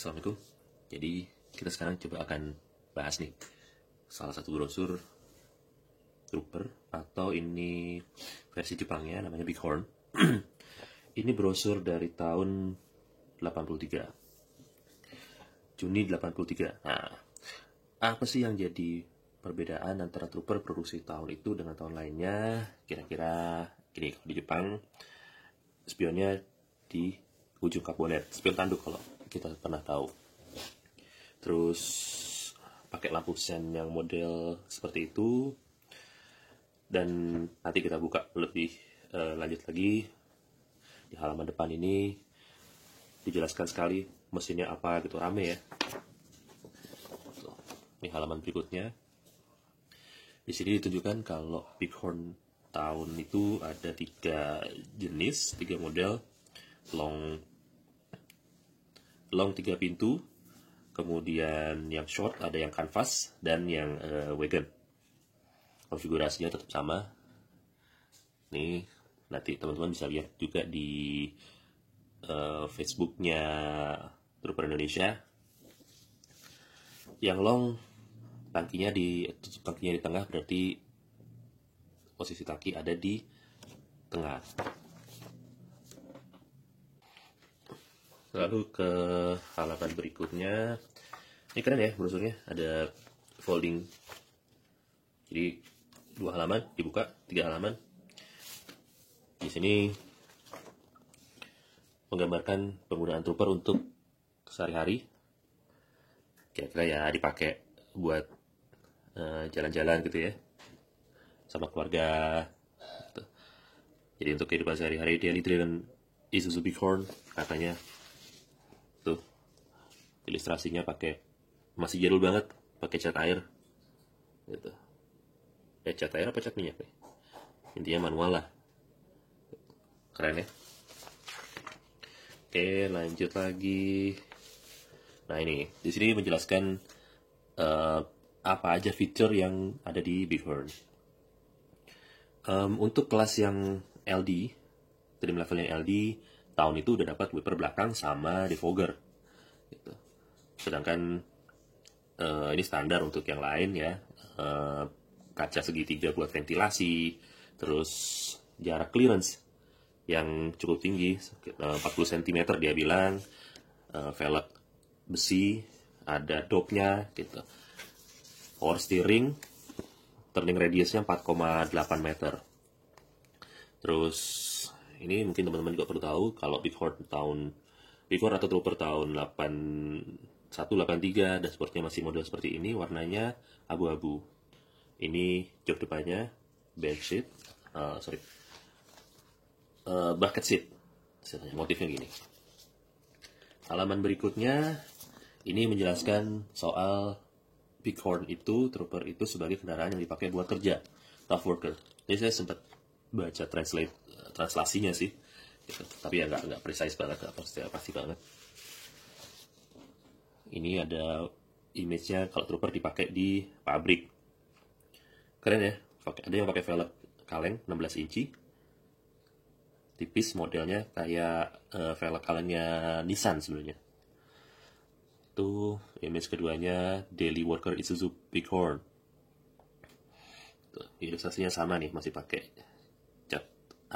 Assalamualaikum. Jadi kita sekarang coba akan bahas nih salah satu brosur Trooper, atau ini versi Jepangnya namanya Bighorn. Ini brosur dari tahun 83, Juni 83. Nah, apa sih yang jadi perbedaan antara Trooper produksi tahun itu dengan tahun lainnya? Kira-kira gini, kalau di Jepang spionnya di ujung kap bonet, spion tanduk kalau kita pernah tahu. Terus pakai lampu sen yang model seperti itu. Dan nanti kita buka lebih lanjut lagi. Di halaman depan ini dijelaskan sekali mesinnya apa gitu, rame ya. Ini halaman berikutnya. Di sini ditunjukkan kalau Bighorn tahun itu ada 3 jenis, 3 model. Long 3 pintu, kemudian yang short ada yang canvas, dan yang wagon. Konfigurasinya tetap sama. Nih, nanti teman-teman bisa lihat juga di Facebooknya Trooper Indonesia. Yang long, tangkinya di tengah, berarti posisi tangki ada di tengah. Lalu ke halaman berikutnya. Ini keren ya brosurnya, ada folding. Jadi 2 halaman dibuka, 3 halaman. Di sini menggambarkan penggunaan Trooper untuk sehari-hari. Kira-kira ya dipakai buat jalan-jalan gitu ya, sama keluarga gitu. Jadi untuk kehidupan sehari-hari daily driven Isuzu Bighorn, katanya tuh ilustrasinya pakai, masih jadul banget, pakai cat air gitu. Cat air apa cat minyak nih? Intinya manual lah. Keren ya. Oke, lanjut lagi. Nah, ini di sini menjelaskan apa aja fitur yang ada di Bighorn. Untuk kelas yang LD, trim level yang LD, tahun itu udah dapat wiper belakang sama defogger gitu. Sedangkan ini standar untuk yang lain ya. Kaca segitiga buat ventilasi, terus jarak clearance yang cukup tinggi, 40 cm dia bilang, velg besi, ada dopnya gitu. Power steering, turning radiusnya 4,8 meter. Terus ini mungkin teman-teman juga perlu tahu kalau Bighorn atau Trooper tahun 8183 dashboardnya masih model seperti ini, warnanya abu-abu. Ini jok depannya bench seat, bucket seat, motifnya gini. Halaman berikutnya ini menjelaskan soal Bighorn itu, Trooper itu sebagai kendaraan yang dipakai buat kerja, tough worker. Jadi saya sempat baca translasinya sih, gitu. Tapi ya nggak precise banget, nggak pasti banget. Ini ada image-nya kalau Trooper dipakai di pabrik. Keren ya, ada yang pakai velg kaleng 16 inci, tipis, modelnya kayak velg kalengnya Nissan sebenarnya. Tuh image keduanya, daily worker Isuzu Bighorn. Tuh, ilustrasinya sama nih, masih pakai cat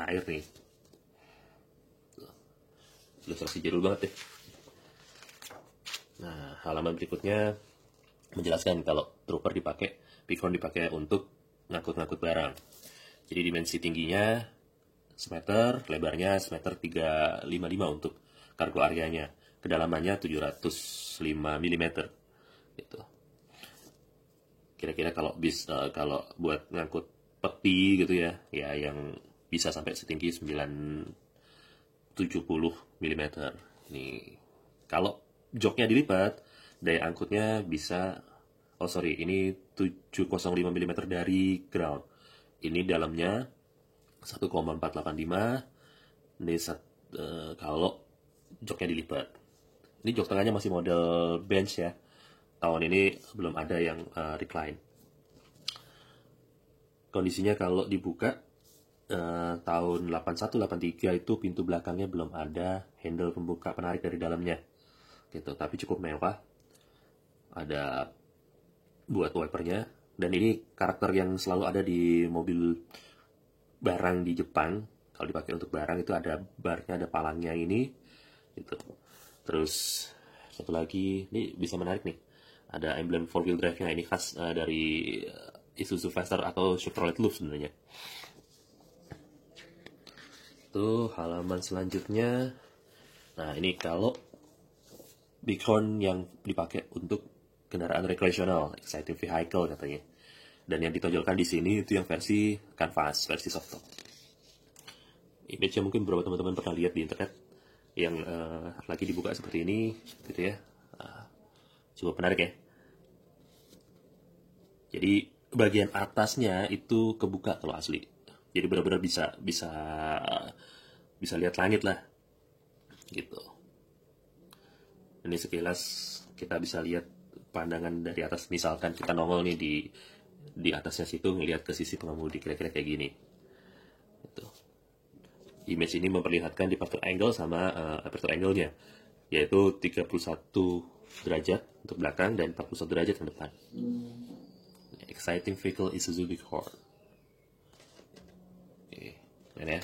air nih. Tuh, ilustrasi jadul banget deh. Nah, halaman berikutnya menjelaskan kalau Trooper Bighorn dipakai untuk ngangkut-ngangkut barang. Jadi dimensi tingginya semeter, lebarnya semeter 355 untuk cargo areanya, kedalamannya 705 mm gitu. Kira-kira kalau buat ngangkut peti gitu ya yang bisa sampai setinggi 970 mm. Ini kalau joknya dilipat, daya angkutnya bisa, ini 705 mm dari ground. Ini dalamnya 1,485. Ini kalau joknya dilipat. Ini jok tengahnya masih model bench ya. Tahun ini belum ada yang recline. Kondisinya kalau dibuka tahun 81-83 itu pintu belakangnya belum ada handle pembuka penarik dari dalamnya. gitu, tapi cukup mewah. Ada buat wipernya, dan ini karakter yang selalu ada di mobil barang di Jepang. Kalau dipakai untuk barang itu ada barnya, ada palangnya ini gitu. Terus satu lagi, ini bisa menarik nih, ada emblem 4-wheel drive-nya. Ini khas dari Isuzu Faster atau Chevrolet Loop sebenarnya. Itu halaman selanjutnya. Nah, ini kalau Bighorn yang dipakai untuk kendaraan recreational, exciting vehicle katanya. Dan yang ditonjolkan di sini itu yang versi canvas, versi soft top. Image-nya mungkin beberapa teman-teman pernah lihat di internet, yang lagi dibuka seperti ini, gitu ya. Cukup menarik ya. Jadi bagian atasnya itu kebuka kalau asli. Jadi benar-benar bisa lihat langit lah, gitu. Ini sekilas kita bisa lihat pandangan dari atas. Misalkan kita nongol nih di atasnya situ, ngelihat ke sisi pengemudi, kira-kira kayak gini. Gitu. Image ini memperlihatkan departure angle sama aperture angle-nya, yaitu 31 derajat untuk belakang dan 41 derajat ke depan. Exciting vehicle Isuzu Bighorn. Oke, ya.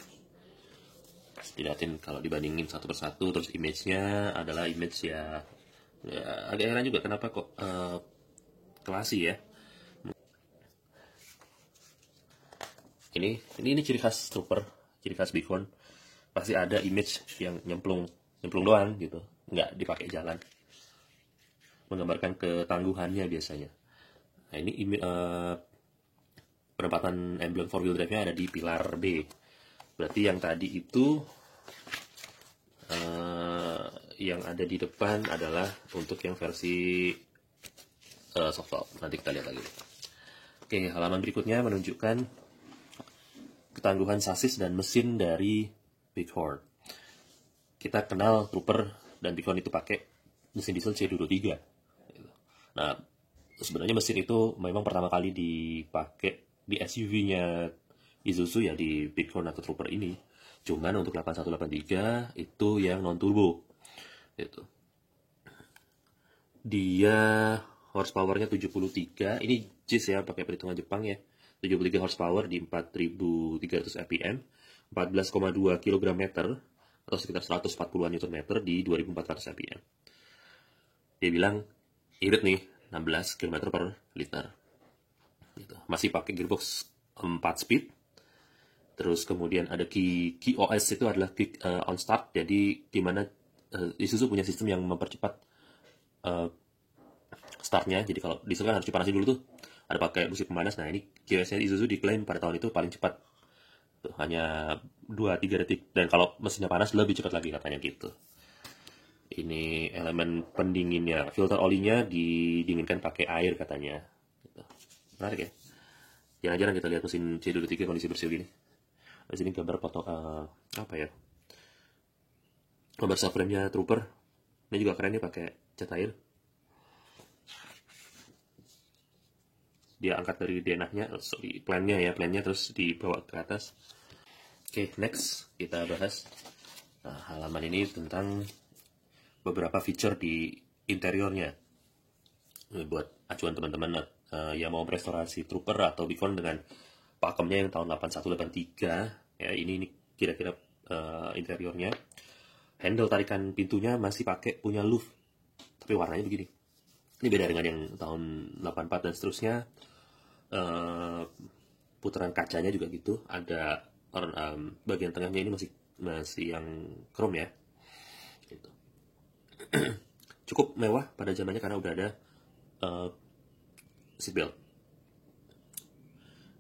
Dilihatin kalau dibandingin satu persatu. Terus image-nya adalah image ya agak heran juga kenapa kok klasi ya. Ini ciri khas trooper, ciri khas Bighorn. Pasti ada image yang nyemplung doang gitu, nggak dipakai jalan, menggambarkan ketangguhannya biasanya. Nah, ini penempatan emblem 4-wheel drive-nya ada di pilar B. Berarti yang tadi itu yang ada di depan adalah untuk yang versi soft top. Nanti kita lihat lagi. Oke, halaman berikutnya menunjukkan ketangguhan sasis dan mesin dari Bighorn. Kita kenal Trooper dan Bighorn itu pakai mesin diesel C23. Nah, sebenarnya mesin itu memang pertama kali dipakai di SUV-nya Isuzu ya, di Bighorn atau Trooper ini. Cuman untuk 8183 itu yang non turbo. Itu. Dia horsepower-nya 73. Ini JIS ya, pakai perhitungan Jepang ya. 73 horsepower di 4300 rpm, 14,2 kg meter atau sekitar 140-an Nm di 2400 rpm. Dia bilang irit nih, 16 km per liter. Gitu. Masih pakai gearbox 4 speed. Terus kemudian ada key OS, itu adalah kick on start. Jadi dimana Isuzu punya sistem yang mempercepat startnya. Jadi kalau diesel kan harus dipanasin dulu tuh, ada pakai busi pemanas. Nah, ini QS-nya Isuzu diklaim pada tahun itu paling cepat tuh, hanya 2-3 detik. Dan kalau mesinnya panas lebih cepat lagi katanya gitu. Ini elemen pendinginnya, filter olinya didinginkan pakai air katanya gitu. Menarik ya. Jarang-jarang kita lihat mesin C23 kondisi bersih gini. Di sini gambar foto apa ya, gambar subframe-nya Trooper. Ini juga keren nih, pakai cat air. Dia angkat dari denahnya, plannya terus dibawa ke atas. Oke, next kita bahas halaman ini tentang beberapa feature di interiornya. Buat acuan teman-teman yang mau merestorasi Trooper atau Bighorn dengan pakemnya yang tahun 8183 ya, ini kira-kira interiornya. Handle tarikan pintunya masih pakai punya Louvre, tapi warnanya begini. Ini beda dengan yang tahun 84 dan seterusnya. Putaran kacanya juga gitu, ada bagian tengahnya ini masih yang chrome ya gitu. Cukup mewah pada zamannya karena udah ada seatbelt.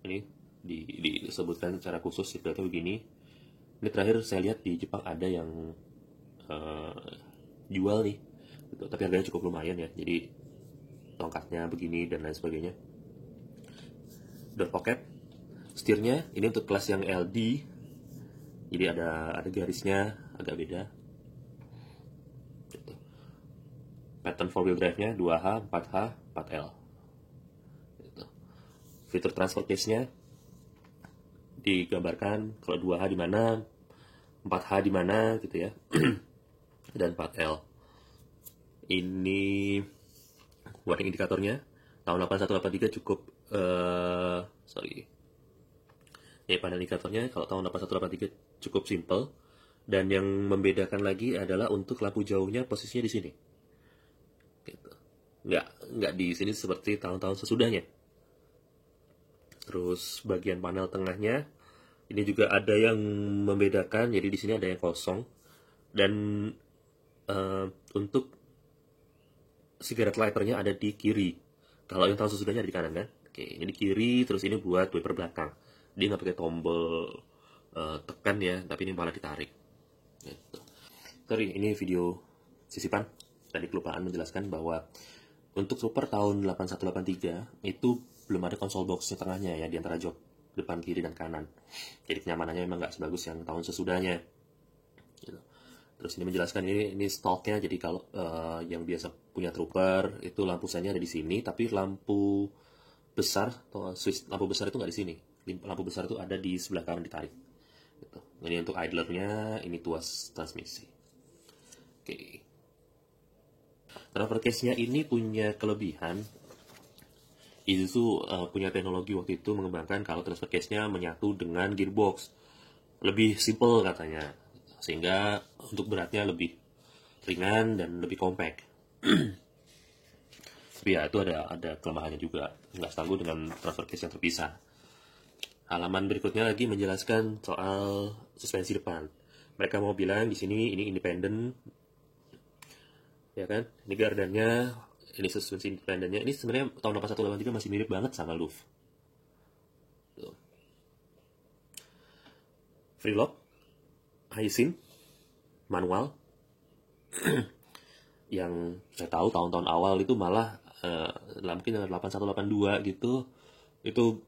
Ini disebutkan secara khusus seatbeltnya begini. Ini terakhir saya lihat di Jepang ada yang jual nih gitu, tapi harganya cukup lumayan ya. Jadi tongkatnya begini dan lain sebagainya. Door pocket, setirnya ini untuk kelas yang LD, jadi ada garisnya agak beda gitu. Pattern 4-wheel drive-nya 2H, 4H, 4L gitu. Fitur transfer case-nya digambarkan kalau 2H di mana, 4H di mana gitu ya. Dan 4L Ini warning indikatornya tahun 8183 cukup panel indikatornya kalau tahun 8183 cukup simple, dan yang membedakan lagi adalah untuk lampu jauhnya posisinya di sini. Gitu. Nggak di sini seperti tahun-tahun sesudahnya. Terus bagian panel tengahnya ini juga ada yang membedakan, jadi di sini ada yang kosong, dan untuk cigarette lighternya ada di kiri. Kalau yang tahun sesudahnya ada di kanan kan? Oke, ini di kiri, terus ini buat wiper belakang. Dia nggak pakai tombol tekan ya, tapi ini malah ditarik. Gitu. Sorry, ini video sisipan. Tadi kelupaan menjelaskan bahwa untuk Super tahun 8183 itu belum ada konsol box tengahnya ya, di antara jok depan, kiri, dan kanan. Jadi kenyamanannya memang nggak sebagus yang tahun sesudahnya. Gitu. Terus ini menjelaskan ini stalknya, jadi kalau yang biasa punya Trooper itu lampu senya ada di sini, tapi lampu besar atau switch lampu besar itu nggak di sini. Lampu besar itu ada di sebelah kanan ditarik. Gitu. Ini untuk idlernya, ini tuas transmisi. Oke. Driver case-nya ini punya kelebihan. Isuzu punya teknologi waktu itu mengembangkan kalau transfer case-nya menyatu dengan gearbox. Lebih simple katanya. Sehingga untuk beratnya lebih ringan dan lebih compact. Tapi ya itu ada kelemahannya juga. Nggak setangguh dengan transfer case yang terpisah. Halaman berikutnya lagi menjelaskan soal suspensi depan. Mereka mau bilang di sini ini independen, ya kan? Ini gardannya, ini suspensi independennya. Ini sebenarnya tahun 8183 masih mirip banget sama Louvre. Tuh. Free lock, Aisin, manual. Yang saya tahu tahun-tahun awal itu malah mungkin 8182 gitu, itu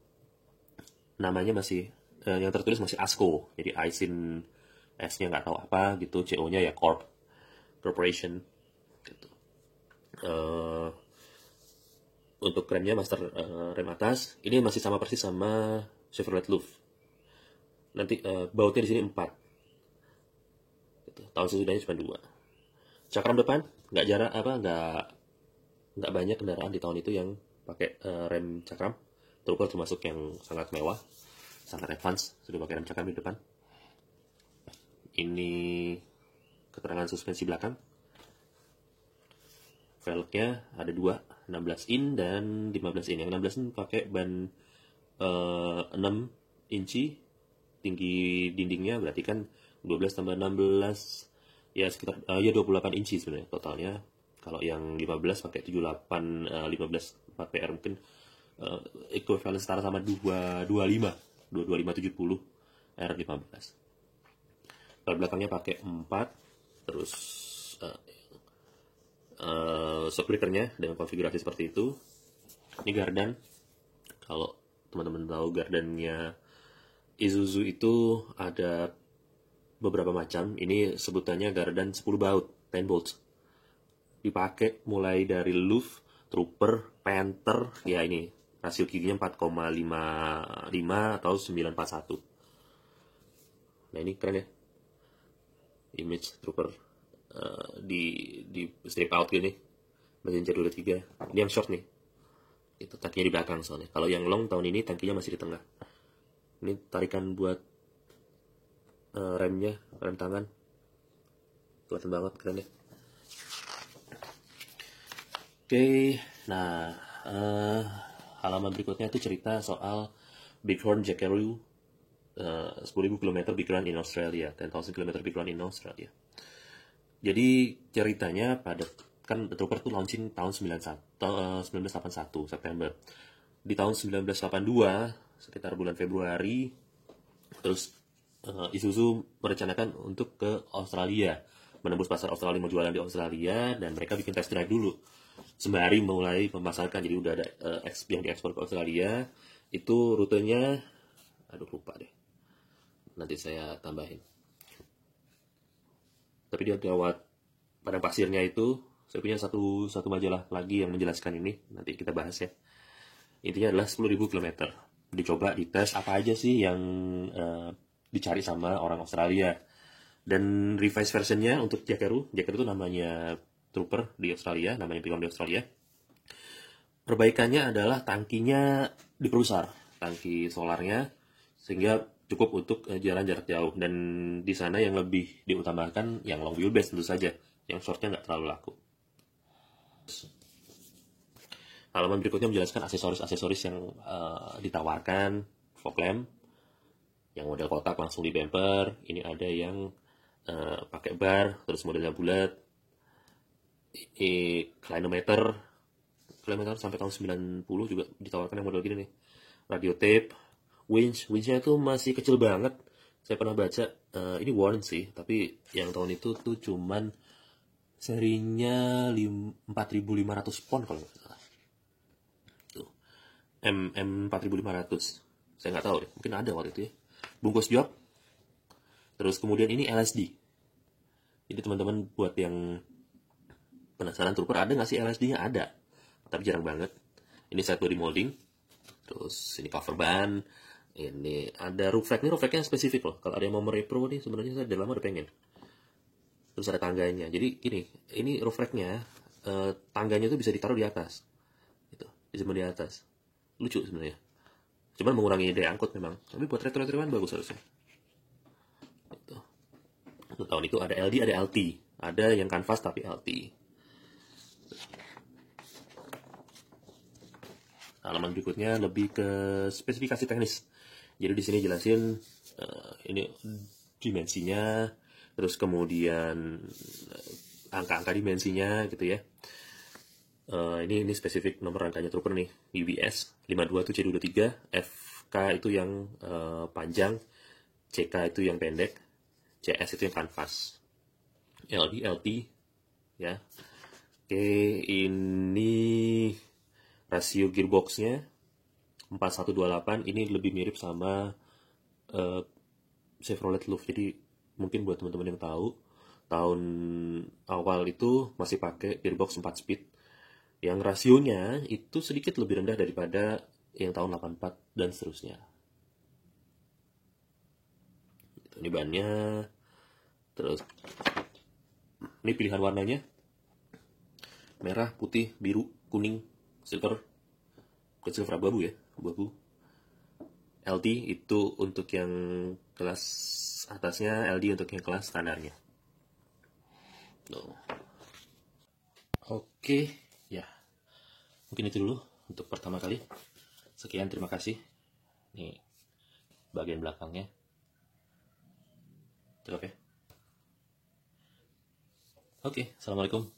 namanya masih yang tertulis masih ASCO, jadi Aisin, S-nya nggak tahu apa gitu, CO-nya ya Corporation gitu. Untuk remnya master rem atas ini masih sama persis sama Chevrolet Louvre. Nanti bautnya di sini 4 gitu. Tahun sesudahnya cuma 2. Cakram depan nggak banyak kendaraan di tahun itu yang pakai rem cakram. Trooper termasuk yang sangat mewah, sangat advance, sudah pakai rem cakram di depan. Ini keterangan suspensi belakang. Velgnya ada 2, 16 in dan 15 in. Yang 16 in pakai ban 6 inci tinggi dindingnya, berarti kan 12 tambah 16 ya sekitar 28 inci sebenarnya totalnya. Kalau yang 15 pakai 78 15 4 PR mungkin equivalent setara sama 225 R15. Kalau belakangnya pakai 4, terus shock breakernya dengan konfigurasi seperti itu. Ini gardan. Kalau teman-teman tahu gardannya Isuzu itu ada beberapa macam. Ini sebutannya gardan 10 baut, 10 bolts. Dipakai mulai dari Louvre, Trooper, Panther, ya ini rasio giginya 4,55 atau 941. Nah ini keren ya, image Trooper di strip out gini, mesin roda 3. Ini yang short nih, itu takinya di belakang soalnya. Kalau yang long tahun ini tangkinya masih di tengah. Ini tarikan buat remnya, rem tangan, kelihatan banget, keren ya. Oke, nah halaman berikutnya itu cerita soal Bighorn Jackaroo, 10.000 km Big Run in Australia, 10,000 km Big Run in Australia. Jadi ceritanya kan Trooper tuh launching tahun 1981 September. Di tahun 1982 sekitar bulan Februari, terus Isuzu merencanakan untuk ke Australia, menembus pasar Australia, mau jualan di Australia, dan mereka bikin test drive dulu sembari mulai memasarkan. Jadi udah ada yang diekspor ke Australia. Itu rutenya, aduh lupa deh, nanti saya tambahin. Tapi dia lewat padang pasirnya itu. Saya punya satu majalah lagi yang menjelaskan ini, nanti kita bahas ya. Intinya adalah 10.000 km. Dicoba, dites apa aja sih yang dicari sama orang Australia. Dan revised versionnya untuk Jackaroo itu namanya trooper di Australia, namanya Pilot di Australia. Perbaikannya adalah tangkinya diperbesar, tangki solarnya, sehingga cukup untuk jalan jarak jauh. Dan di sana yang lebih diutamakan yang long wheelbase tentu saja, yang shortnya nggak terlalu laku. Halaman berikutnya menjelaskan aksesoris-aksesoris yang ditawarkan fog lamp. Yang model kotak langsung di bumper, ini ada yang pakai bar, terus modelnya bulat. Clinometer sampai tahun 90 juga ditawarkan yang model gini nih. Radio tape, winchnya itu masih kecil banget. Saya pernah baca, ini Warren sih, tapi yang tahun itu tuh cuman serinya 4500 pound kalau nggak salah. Tuh. M 4500. Saya nggak tahu deh, mungkin ada waktu itu ya. Bungkus jok. Terus kemudian ini LSD. Jadi teman-teman buat yang penasaran trooper ada nggak sih LSD-nya? Ada, tapi jarang banget. Ini side body molding. Terus ini cover ban. Ini ada roof rack. Ini roof racknya spesifik loh. Kalau ada yang mau merepro nih, sebenarnya saya udah lama udah pengen. Terus ada tangganya. Jadi ini roof racknya, tangganya tuh bisa ditaruh di atas. Gitu, disimpan di atas. Lucu sebenarnya. Cuman mengurangi daya angkut memang. Tapi buat retro-retroan bagus harusnya. Gitu. Untuk tahun itu ada LD, ada LT. Ada yang kanvas tapi LT. Halaman berikutnya lebih ke spesifikasi teknis. Jadi di sini jelasin ini dimensinya, terus kemudian angka-angka dimensinya gitu ya. Ini spesifik nomor rangkanya trooper nih, UBS 52 itu C23, FK itu yang panjang, CK itu yang pendek, CS itu yang kanvas, LD, LT ya. Oke, ini rasio gearboxnya 4128, ini lebih mirip sama Chevrolet Luv. Jadi mungkin buat teman-teman yang tahu, tahun awal itu masih pakai gearbox 4 speed yang rasionya itu sedikit lebih rendah daripada yang tahun 84 dan seterusnya. Ini bannya. Terus ini pilihan warnanya: merah, putih, biru, kuning, silver. Bukan silver, abu-abu ya, abu-abu. LT itu untuk yang kelas atasnya, LD untuk yang kelas standarnya. Tuh. Oke, ya. Mungkin itu dulu untuk pertama kali. Sekian, terima kasih. Nih, bagian belakangnya. Cukup ya? Oke, assalamualaikum.